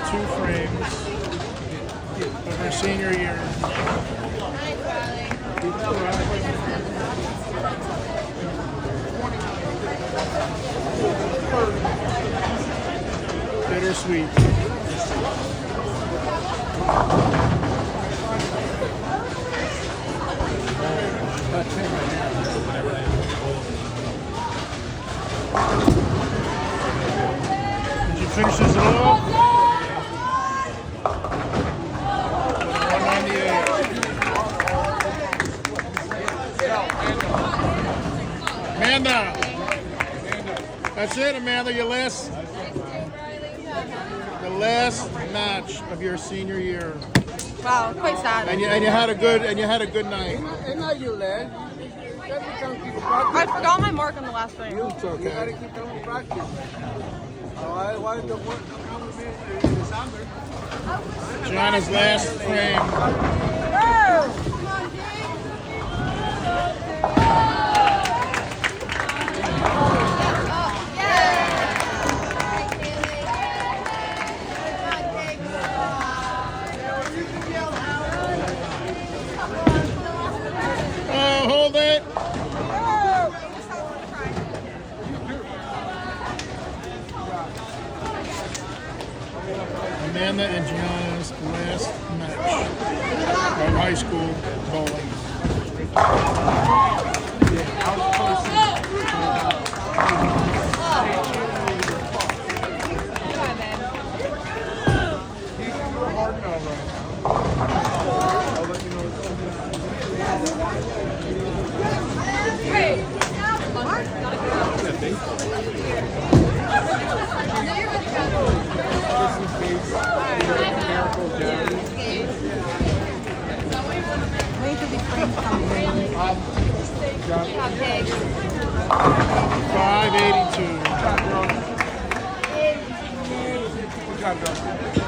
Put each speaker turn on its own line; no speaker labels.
2 frames of her senior year. Bittersweet. Did you finish this at all? 198. Amanda. That's it, Amanda. The last match of your senior year.
Wow, quite sad.
And you had a good night.
I forgot my mark on the last frame.
It's okay. Gianna's last frame. Oh, hold it. Amanda and Gianna's last match of high school bowling. $582.